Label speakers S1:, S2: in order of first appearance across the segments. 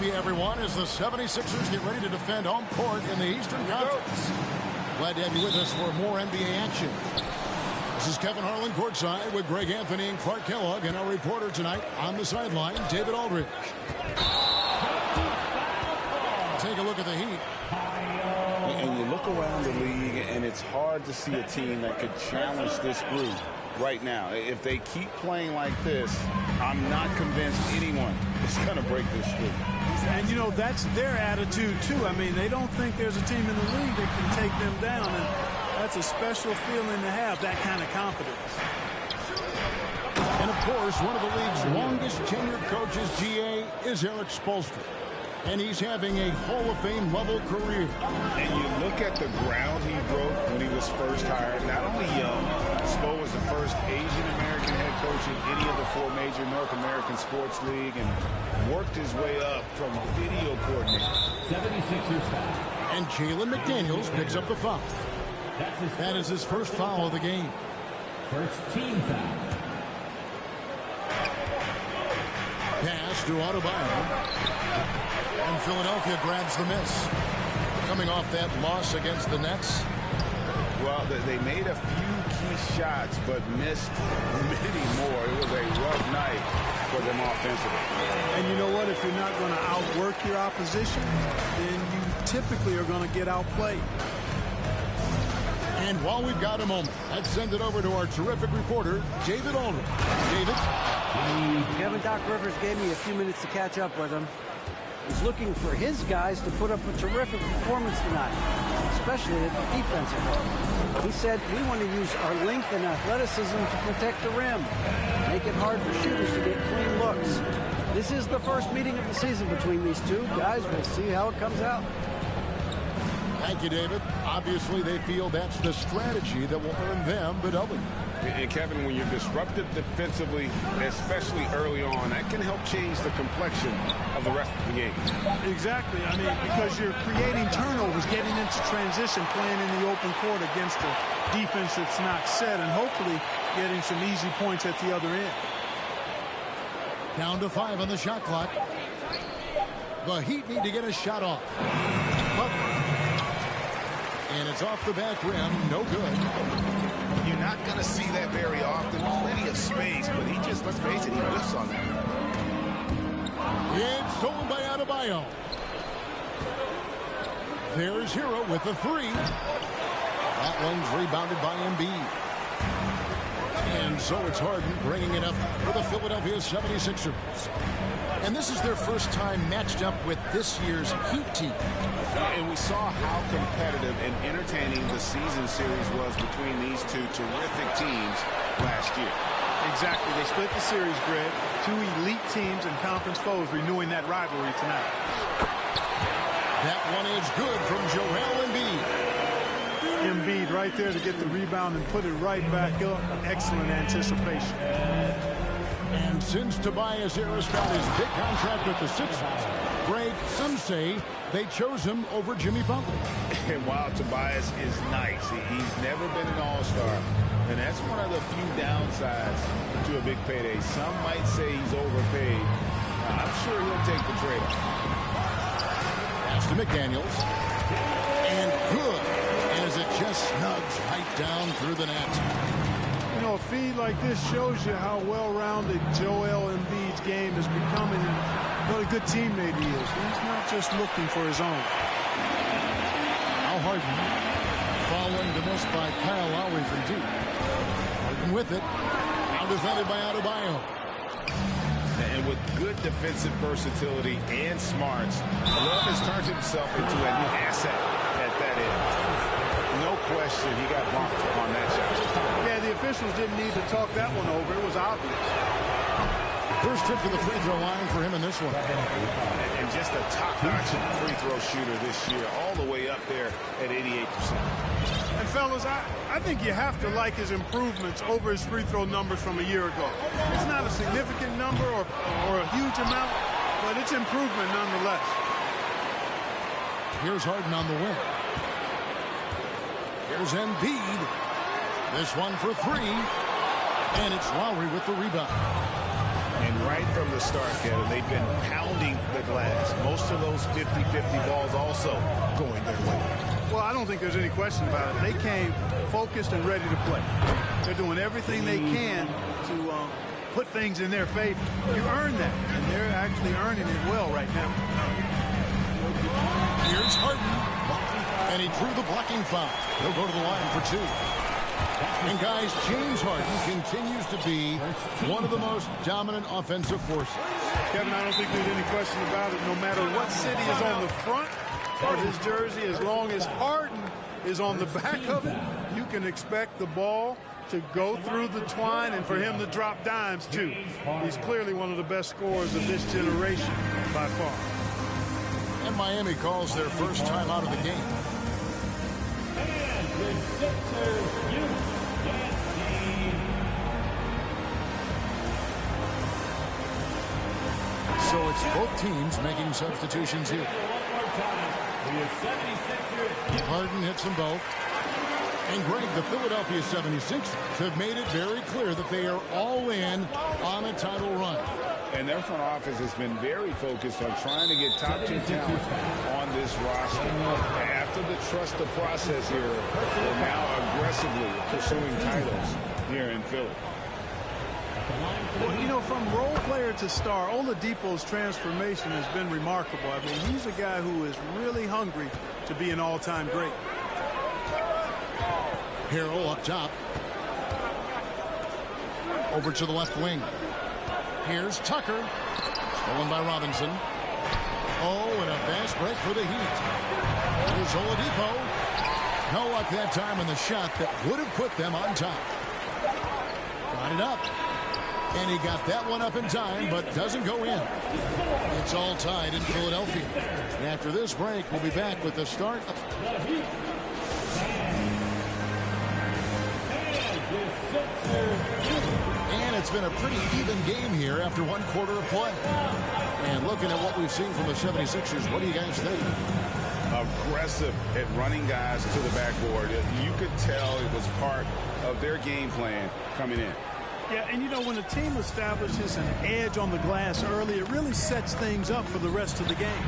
S1: you, everyone, as the 76ers get ready to defend home court in the Eastern Conference. Glad to have you with us for more NBA action. This is Kevin Harlan courtside with Greg Anthony and Clark Kellogg, and our reporter tonight on the sideline, David Aldridge. Take a look at the Heat.
S2: And you look around the league, and it's hard to see a team that could challenge this group right now. If they keep playing like this, I'm not convinced anyone is going to break this streak.
S3: And, you know, that's their attitude, too. I mean, they don't think there's a team in the league that can take them down. And that's a special feeling to have, that kind of confidence.
S1: And, of course, one of the league's longest tenured coaches, GA, is Eric Spoelstra. And he's having a Hall of Fame level career.
S2: And you look at the ground he broke when he was first hired. Not only young, Spo was the first Asian American head coach in any of the 4 major North American sports league and worked his way up from video coordinator.
S4: 76ers foul.
S1: And Jalen McDaniels picks up the foul. That is his first foul of the game.
S4: First team foul.
S1: Pass to Adebayo. And Philadelphia grabs the miss. Coming off that loss against the Nets.
S2: Well, they made a few key shots, but missed many more. It was a rough night for them offensively.
S3: And you know what? If you're not going to outwork your opposition, then you typically are going to get outplayed.
S1: And while we've got a moment, let's send it over to our terrific reporter, David Aldridge. David?
S5: Kevin, Doc Rivers gave me a few minutes to catch up with him. He's looking for his guys to put up a terrific performance tonight, especially at the defensive end. He said, we want to use our length and athleticism to protect the rim, make it hard for shooters to get clean looks. This is the first meeting of the season between these two guys. We'll see how it comes out.
S1: Thank you, David. Obviously, they feel that's the strategy that will earn them the W.
S2: And, Kevin, when you're disruptive defensively, especially early on, that can help change the complexion of the rest of the game.
S3: Exactly. I mean, because you're creating turnovers, getting into transition, playing in the open court against a defense that's not set, and hopefully getting some easy points at the other end.
S1: Down to 5 on the shot clock. The Heat need to get a shot off. And it's off the back rim. No good.
S6: You're not going to see that very often. Plenty of space, but he just, let's face it, he whiffs on that.
S1: It's stolen by Adebayo. There's Hero with the 3. That one's rebounded by Embiid. And so it's Harden bringing it up for the Philadelphia 76ers. And this is their first time matched up with this year's Heat team.
S2: And we saw how competitive and entertaining the season series was between these two terrific teams last year.
S3: Exactly. They split the series, Greg. 2 elite teams and conference foes renewing that rivalry tonight.
S1: That one is good from Joel Embiid.
S3: Embiid right there to get the rebound and put it right back up. Excellent anticipation.
S1: And since Tobias Harris got his big contract with the Sixers, Greg, some say they chose him over Jimmy Butler.
S2: And while Tobias is nice, he's never been an all-star. And that's one of the few downsides to a big payday. Some might say he's overpaid. I'm sure he'll take the trade-off.
S1: Pass to McDaniels. And good, as it just snugs right down through the net.
S3: You know, a feed like this shows you how well-rounded Joel Embiid's game is becoming and what a good teammate he is. He's not just looking for his own.
S1: Now Harden following the miss by Kyle Lowry from deep. Harden with it. Now defended by Adebayo.
S2: And with good defensive versatility and smarts, Love has turned himself into an asset at that end. No question he got bumped on that shot.
S3: Yeah, the officials didn't need to talk that one over. It was obvious.
S1: First trip to the free throw line for him in this one.
S2: And just a top-notch free throw shooter this year, all the way up there at 88%.
S3: And, fellas, I think you have to like his improvements over his free throw numbers from a year ago. It's not a significant number or a huge amount, but it's improvement nonetheless.
S1: Here's Harden on the wing. Here's Embiid. This one for 3. And it's Lowry with the rebound.
S2: And right from the start, Kevin, they've been pounding the glass. Most of those 50-50 balls also going their way.
S3: Well, I don't think there's any question about it. They came focused and ready to play. They're doing everything they can to put things in their favor. You earn that, and they're actually earning it well right now.
S1: Here's Harden, and he drew the blocking foul. He'll go to the line for 2. And guys, James Harden continues to be one of the most dominant offensive forces.
S3: Kevin, I don't think there's any question about it. No matter what city is on the front of his jersey, as long as Harden is on the back of it, you can expect the ball to go through the twine and for him to drop dimes too. He's clearly one of the best scorers of this generation by far.
S1: And Miami calls their first time out of the game. So it's both teams making substitutions here. Harden hits them both. And Greg, the Philadelphia 76ers have made it very clear that they are all in on a title run.
S2: And their front office has been very focused on trying to get top-tier talent on this roster. After the trust the process here, they're now aggressively pursuing titles here in Philly.
S3: Well, you know, from role player to star, Oladipo's transformation has been remarkable. I mean, he's a guy who is really hungry to be an all-time great.
S1: Harrell up top. Over to the left wing. Here's Tucker. Stolen by Robinson. Oh, and a fast break for the Heat. Here's Oladipo. No luck that time in the shot that would have put them on top. Got it up. And he got that one up in time, but doesn't go in. It's all tied in Philadelphia. And after this break, we'll be back with the start. And it's been a pretty even game here after one quarter of play. And looking at what we've seen from the 76ers, what do you guys think?
S2: Aggressive at running guys to the backboard. You could tell it was part of their game plan coming in.
S3: Yeah, and you know, when a team establishes an edge on the glass early, it really sets things up for the rest of the game.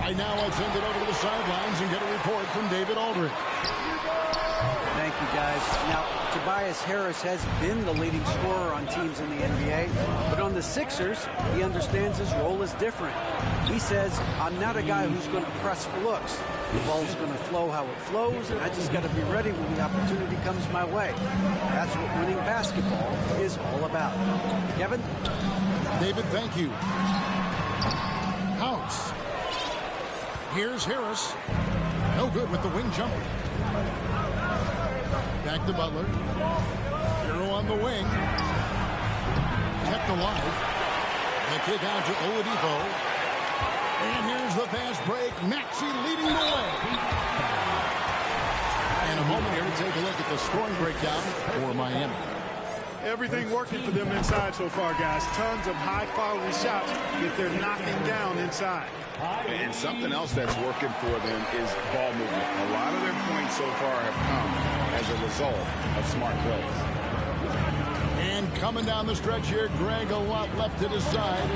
S1: Right now, I send it over to the sidelines and get a report from David Aldridge.
S5: Thank you, guys. Now, Tobias Harris has been the leading scorer on teams in the NBA, but on the Sixers, he understands his role is different. He says, I'm not a guy who's going to press for looks. The ball's going to flow how it flows, and I just got to be ready when the opportunity comes my way. That's what winning basketball is all about. Kevin?
S1: David, thank you. House. Here's Harris. No good with the wing jumper. Back to Butler. Hero on the wing. Kept alive. The kick out to Oladipo. And here's the fast break. Maxey leading the way. And a moment here to take a look at the scoring breakdown for Miami.
S3: Everything working for them inside so far, guys. Tons of high-quality shots that they're knocking down inside.
S2: And something else that's working for them is ball movement. A lot of their points so far have come as a result of smart plays.
S1: And coming down the stretch here, Greg, a lot left to decide.